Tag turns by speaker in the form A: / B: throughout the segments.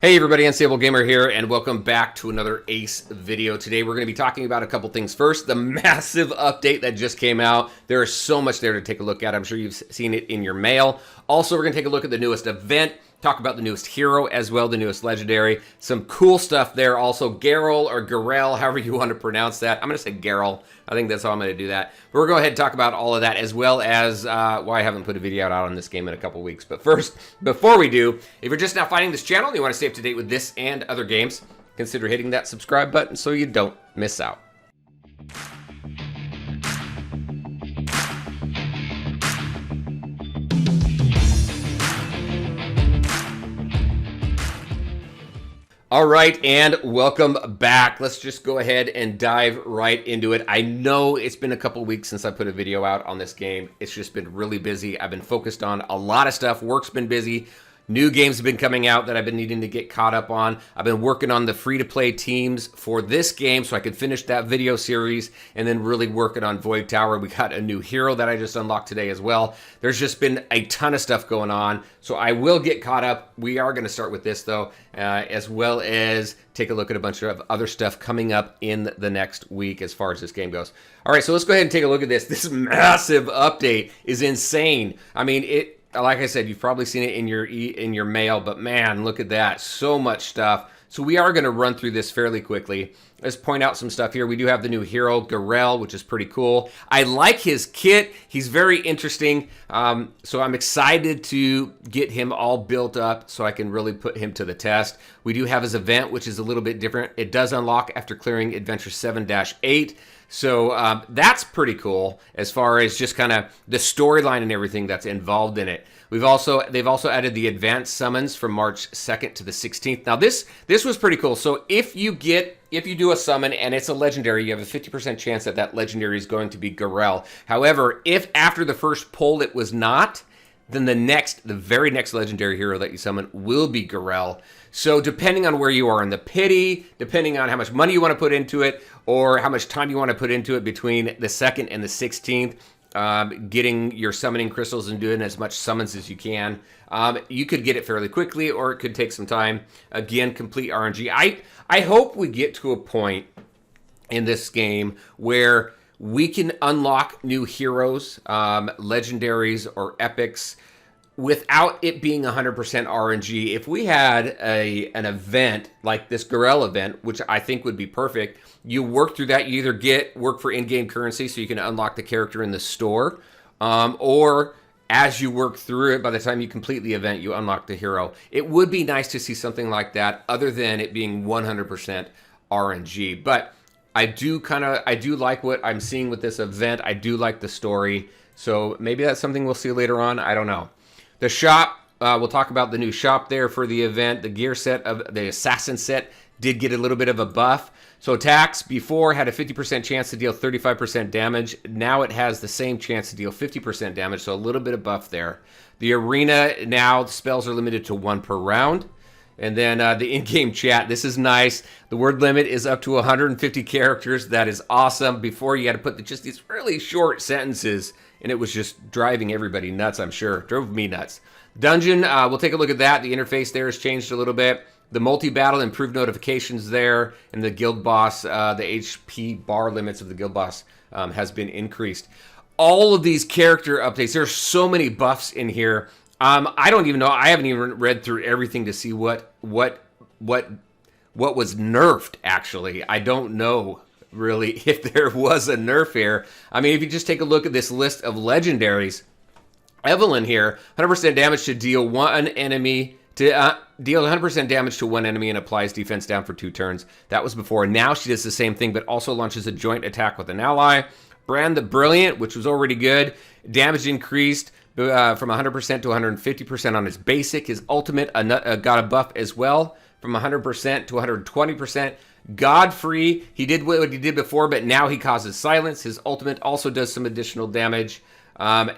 A: Hey everybody, Unstable Gamer here, and welcome back to another Ace video. Today we're going to be talking about a couple things. First, the massive update that just came out. There is so much there to take a look at. I'm sure you've seen it in your mail. Also, we're going to take a look at the newest event, talk about the newest hero as well, the newest legendary. Some cool stuff there. Also, Garel or Garel, however you want to pronounce that. I'm going to say Garel. I think that's how I'm going to do that. But we're going to go ahead and talk about all of that, as well as why I haven't put a video out on this game in a couple weeks. But first, before we do, if you're just now finding this channel and you want to stay up to date with this and other games, consider hitting that subscribe button so you don't miss out. All right, and welcome back. Let's just go ahead and dive right into it. I know it's been a couple weeks since I put a video out on this game. It's just been really busy. I've been focused on a lot of stuff. Work's been busy. New games have been coming out that I've been needing to get caught up on. I've been working on the free-to-play teams for this game so I could finish that video series, and then really working on Void Tower. We got a new hero that I just unlocked today as well. There's just been a ton of stuff going on, so I will get caught up. We are going to start with this, though, as well as take a look at a bunch of other stuff coming up in the next week as far as this game goes. All right, so let's go ahead and take a look at this. This massive update is insane. I mean, like I said, you've probably seen it in your mail, but man, look at that. So much stuff. So we are going to run through this fairly quickly. Let's point out some stuff here. We do have the new hero, Garel, which is pretty cool. I like his kit. He's very interesting. So I'm excited to get him all built up so I can really put him to the test. We do have his event, which is a little bit different. It does unlock after clearing Adventure 7-8. So that's pretty cool as far as just kind of the storyline and everything that's involved in it. They've also added the advanced summons from March 2nd to the 16th. Now this was pretty cool. So if you do a summon and it's a legendary, you have a 50% chance that that legendary is going to be Garel. However, if after the first pull it was not, then the very next legendary hero that you summon will be Garel. So depending on where you are in the pity, depending on how much money you want to put into it, or how much time you want to put into it between the 2nd and the 16th, getting your summoning crystals and doing as much summons as you can, you could get it fairly quickly, or it could take some time. Again, complete RNG. I hope we get to a point in this game where we can unlock new heroes, legendaries, or epics without it being 100% RNG. If we had an event like this Garel event, which I think would be perfect, you work through that. You either work for in-game currency so you can unlock the character in the store, or as you work through it, by the time you complete the event, you unlock the hero. It would be nice to see something like that other than it being 100% RNG. But I do like what I'm seeing with this event. I do like the story. So maybe that's something we'll see later on. I don't know. The shop, we'll talk about the new shop there for the event. The gear set of the assassin set did get a little bit of a buff. So attacks before had a 50% chance to deal 35% damage. Now it has the same chance to deal 50% damage, so a little bit of buff there. The arena, now the spells are limited to 1 per round. And then the in-game chat, this is nice. The word limit is up to 150 characters. That is awesome. Before, you had to put just these really short sentences, and it was just driving everybody nuts, I'm sure. Drove me nuts. Dungeon, we'll take a look at that. The interface there has changed a little bit. The multi-battle improved notifications there, and the guild boss, the HP bar limits of the guild boss has been increased. All of these character updates, there's so many buffs in here. I don't even know. I haven't even read through everything to see what was nerfed, actually. I don't know really if there was a nerf here. I mean, if you just take a look at this list of legendaries, Evelyn here, 100% damage to deal 100% damage to one enemy and applies defense down for 2 turns. That was before. Now she does the same thing, but also launches a joint attack with an ally. Brand the Brilliant, which was already good. Damage increased from 100% to 150% on his basic. His ultimate got a buff as well from 100% to 120%. Godfrey, he did what he did before, but now he causes silence. His ultimate also does some additional damage.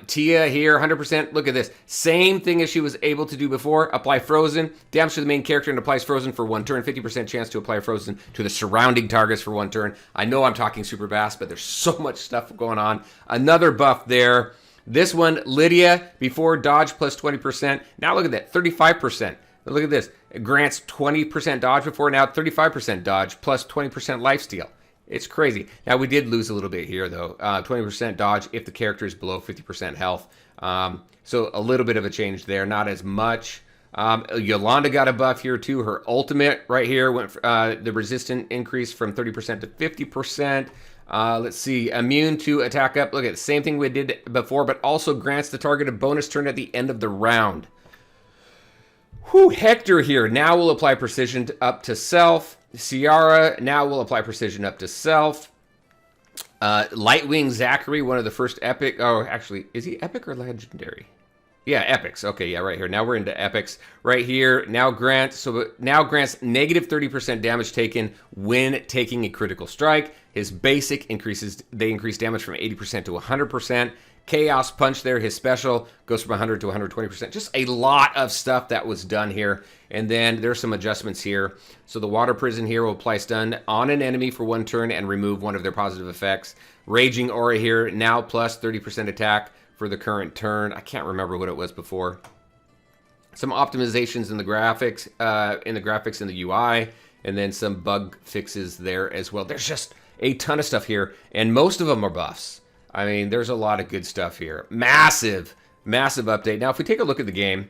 A: Tia here, 100%. Look at this. Same thing as she was able to do before. Apply Frozen. Damage to the main character and applies Frozen for 1 turn. 50% chance to apply Frozen to the surrounding targets for 1 turn. I know I'm talking super fast, but there's so much stuff going on. Another buff there. This one, Lydia, before dodge plus 20%. Now look at that, 35%. Look at this. It grants 20% dodge before, now 35% dodge plus 20% lifesteal. It's crazy. Now, we did lose a little bit here, though. 20% dodge if the character is below 50% health. So a little bit of a change there, not as much. Yolanda got a buff here, too. Her ultimate right here went the resistant increase from 30% to 50%. Let's see. Immune to attack up. Look at the same thing we did before, but also grants the target a bonus turn at the end of the round. Whew, Hector here now will apply precision up to self. Ciara now will apply precision up to self. Lightwing Zachary, one of the first epic. Oh, actually, is he epic or legendary? Yeah, epics. Okay, yeah, right here. Now we're into epics. Right here, now grants negative 30% damage taken when taking a critical strike. His basic they increase damage from 80% to 100%. Chaos Punch there, his special, goes from 100 to 120%. Just a lot of stuff that was done here. And then there's some adjustments here. So the Water Prison here will apply stun on an enemy for 1 turn and remove one of their positive effects. Raging Aura here, now plus 30% attack for the current turn. I can't remember what it was before. Some optimizations in the graphics, in the UI, and then some bug fixes there as well. There's just a ton of stuff here, and most of them are buffs. I mean, there's a lot of good stuff here. Massive, massive update. Now, if we take a look at the game,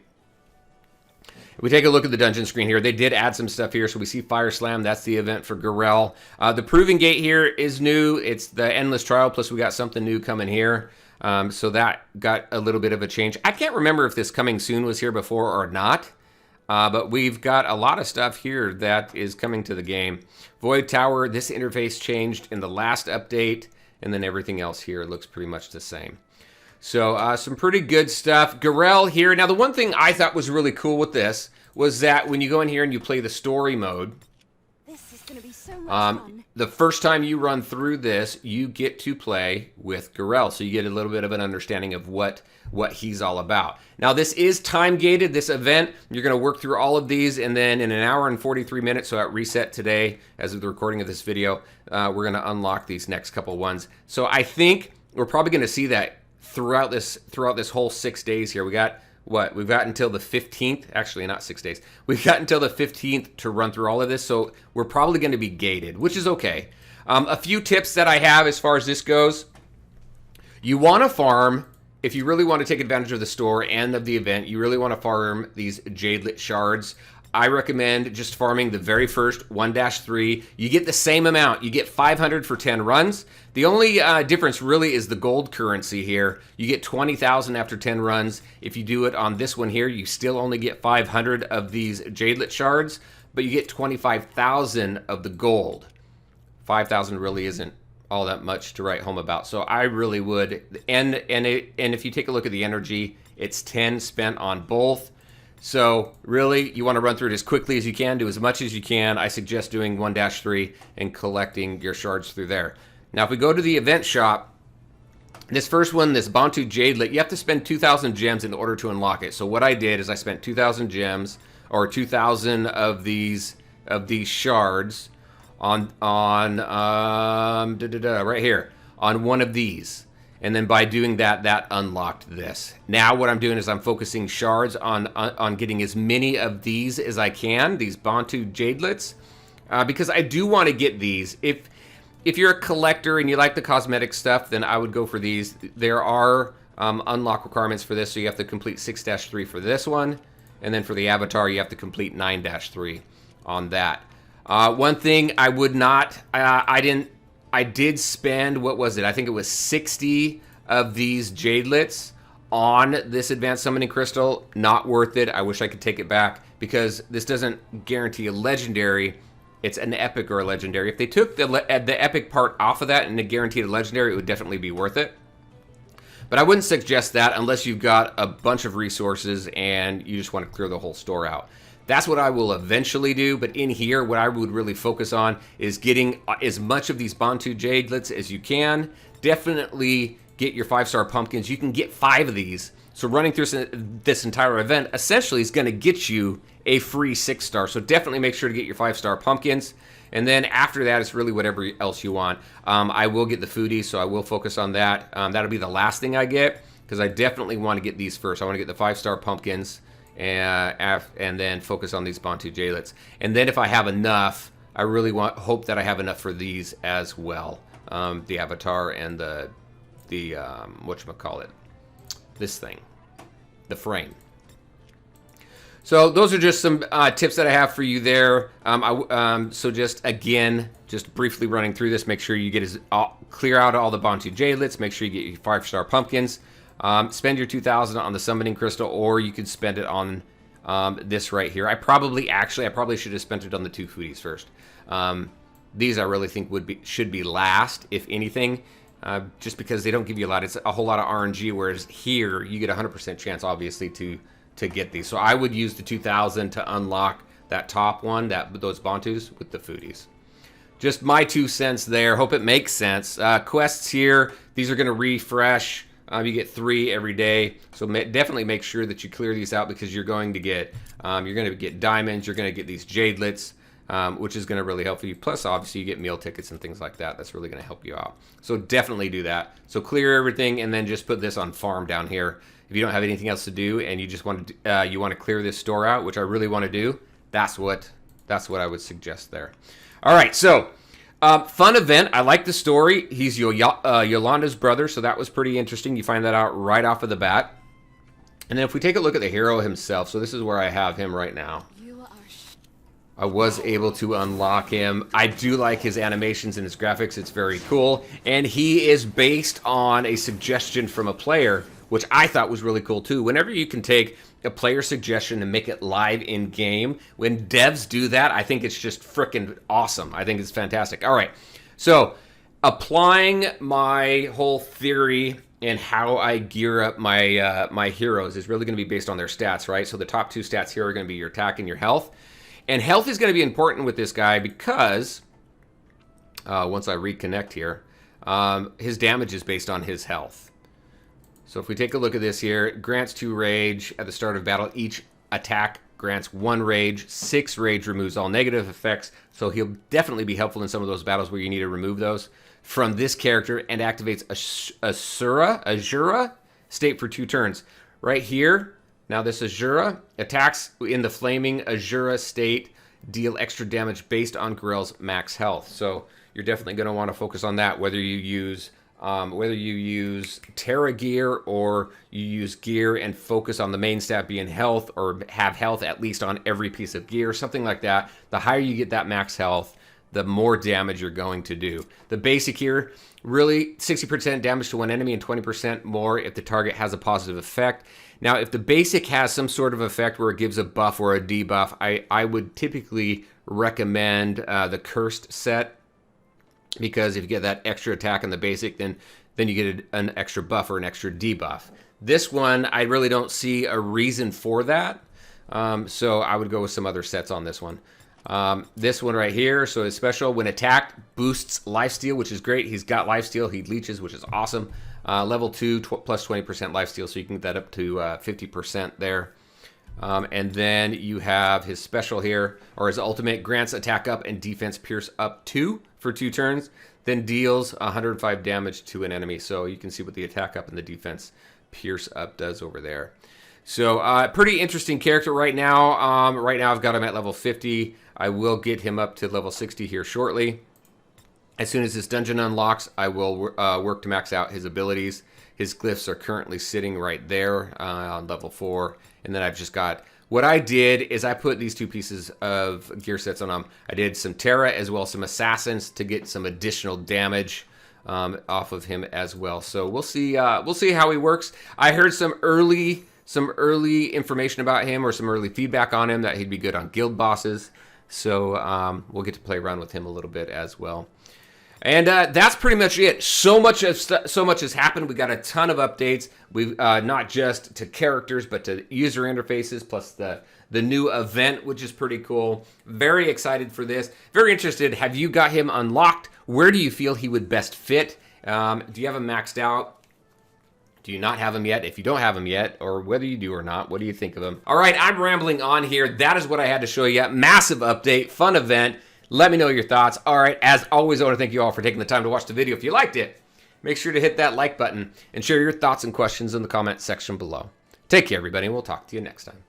A: if we take a look at the dungeon screen here, they did add some stuff here. So we see Fire Slam. That's the event for Garel. The Proving Gate here is new. It's the Endless Trial, plus we got something new coming here. So that got a little bit of a change. I can't remember if this coming soon was here before or not. But we've got a lot of stuff here that is coming to the game. Void Tower, this interface changed in the last update. And then everything else here looks pretty much the same. So some pretty good stuff. Garel here. Now, the one thing I thought was really cool with this was that when you go in here and you play the story mode,
B: this is gonna be so much fun.
A: The first time you run through this, you get to play with Garel. So you get a little bit of an understanding of what he's all about. Now, this is time-gated, this event. You're going to work through all of these, and then in an hour and 43 minutes, so at reset today, as of the recording of this video, we're going to unlock these next couple ones. So I think we're probably going to see that throughout this whole 6 days here. We got, what? We've got until the 15th. Actually, not 6 days. We've got until the 15th to run through all of this, so we're probably going to be gated, which is okay. A few tips that I have as far as this goes. You want to farm. If you really want to take advantage of the store and of the event, you really want to farm these Jadelet shards. I recommend just farming the very first 1-3. You get the same amount. You get 500 for 10 runs. The only difference really is the gold currency here. You get 20,000 after 10 runs. If you do it on this one here, you still only get 500 of these Jadelet shards, but you get 25,000 of the gold. 5,000 really isn't all that much to write home about. So I really would, and if you take a look at the energy, it's 10 spent on both. So really, you want to run through it as quickly as you can, do as much as you can. I suggest doing 1-3 and collecting your shards through there. Now, if we go to the event shop, this first one, this Bantu Jadelet, you have to spend 2,000 gems in order to unlock it. So what I did is I spent 2,000 gems, or 2,000 of these shards on right here on one of these, and then by doing that, that unlocked this. Now what I'm doing is I'm focusing shards on getting as many of these as I can, these Bantu Jadelets, because I do want to get these. If you're a collector and you like the cosmetic stuff, then I would go for these. There are unlock requirements for this, so you have to complete 6-3 for this one, and then for the avatar you have to complete 9-3 on that. One thing I would not, I did spend, what was it? I think it was 60 of these Jadelets on this Advanced Summoning Crystal. Not worth it. I wish I could take it back because this doesn't guarantee a legendary. It's an epic or a legendary. If they took the epic part off of that and it guaranteed a legendary, it would definitely be worth it. But I wouldn't suggest that unless you've got a bunch of resources and you just want to clear the whole store out. That's what I will eventually do, but in here, what I would really focus on is getting as much of these Bantu Jadelets as you can. Definitely get your 5-star pumpkins. You can get 5 of these. So running through this entire event essentially is going to get you a free 6-star. So definitely make sure to get your 5-star pumpkins. And then after that, it's really whatever else you want. I will get the foodies, so I will focus on that. That'll be the last thing I get because I definitely want to get these first. I want to get the 5-star pumpkins. and then focus on these Bantu Jalets. And then if I have enough, I really hope that I have enough for these as well. The avatar and the whatchamacallit, this thing, the frame. So those are just some tips that I have for you there. So just again, just briefly running through this, make sure you get clear out all the Bantu Jalets, make sure you get your 5-star pumpkins. Spend your 2,000 on the summoning crystal, or you could spend it on this right here. I probably should have spent it on the 2 foodies first. These I really think should be last, if anything, just because they don't give you a lot. It's a whole lot of RNG, whereas here you get a 100% chance, obviously, to get these. So I would use the 2,000 to unlock that top one, those Bantus with the foodies. Just my 2 cents there. Hope it makes sense. Quests here, these are going to refresh. You get 3 every day, so definitely make sure that you clear these out, because you're going to get diamonds, you're going to get these jadelets, which is going to really help you. Plus, obviously, you get meal tickets and things like that. That's really going to help you out. So definitely do that. So clear everything, and then just put this on farm down here. If you don't have anything else to do, and you just want to clear this store out, which I really want to do, that's what I would suggest there. All right, so. Fun event. I like the story. He's Yolanda's brother, so that was pretty interesting. You find that out right off of the bat. And then if we take a look at the hero himself, so this is where I have him right now. I was able to unlock him. I do like his animations and his graphics. It's very cool. And he is based on a suggestion from a player, which I thought was really cool too. Whenever you can take a player suggestion and make it live in game, when devs do that, I think it's just freaking awesome. I think it's fantastic. All right, so applying my whole theory and how I gear up my my heroes is really going to be based on their stats, right? So the top 2 stats here are going to be your attack and your health. And health is going to be important with this guy because once I reconnect here, his damage is based on his health. So if we take a look at this here, it grants 2 rage at the start of battle. Each attack grants 1 rage. 6 rage removes all negative effects. So he'll definitely be helpful in some of those battles where you need to remove those from this character, and activates Azura state for 2 turns. Right here, now this Azura attacks in the flaming Azura state, deal extra damage based on Grell's max health. So you're definitely going to want to focus on that, whether you use Terra gear or you use gear and focus on the main stat being health, or have health at least on every piece of gear, something like that. The higher you get that max health, the more damage you're going to do. The basic here, really 60% damage to one enemy and 20% more if the target has a positive effect. Now, if the basic has some sort of effect where it gives a buff or a debuff, I would typically recommend the cursed set, because if you get that extra attack on the basic, then you get an extra buff or an extra debuff. This one, I really don't see a reason for that, so I would go with some other sets on this one. This one right here, so it's special. When attacked, boosts lifesteal, which is great. He's got lifesteal. He leeches, which is awesome. Level 2 plus 20% lifesteal, so you can get that up to 50% there. And then you have his special here, or his ultimate, grants attack up and defense pierce up 2 for 2 turns, then deals 105 damage to an enemy. So you can see what the attack up and the defense pierce up does over there. So pretty interesting character right now. Right now I've got him at level 50. I will get him up to level 60 here shortly. As soon as this dungeon unlocks, I will work to max out his abilities. His glyphs are currently sitting right there on level 4. And then I've just got, what I did is I put these 2 pieces of gear sets on him. I did some Terra as well as some Assassins to get some additional damage off of him as well. So we'll see how he works. I heard some early information about him, or some early feedback on him, that he'd be good on guild bosses. So we'll get to play around with him a little bit as well. And that's pretty much it. So much has happened. We got a ton of updates. We've not just to characters, but to user interfaces, plus the new event, which is pretty cool. Very excited for this. Very interested. Have you got him unlocked? Where do you feel he would best fit? Do you have him maxed out? Do you not have him yet? If you don't have him yet, or whether you do or not, what do you think of him? All right, I'm rambling on here. That is what I had to show you. Massive update, fun event. Let me know your thoughts. All right, as always, I want to thank you all for taking the time to watch the video. If you liked it, make sure to hit that like button and share your thoughts and questions in the comment section below. Take care, everybody, and we'll talk to you next time.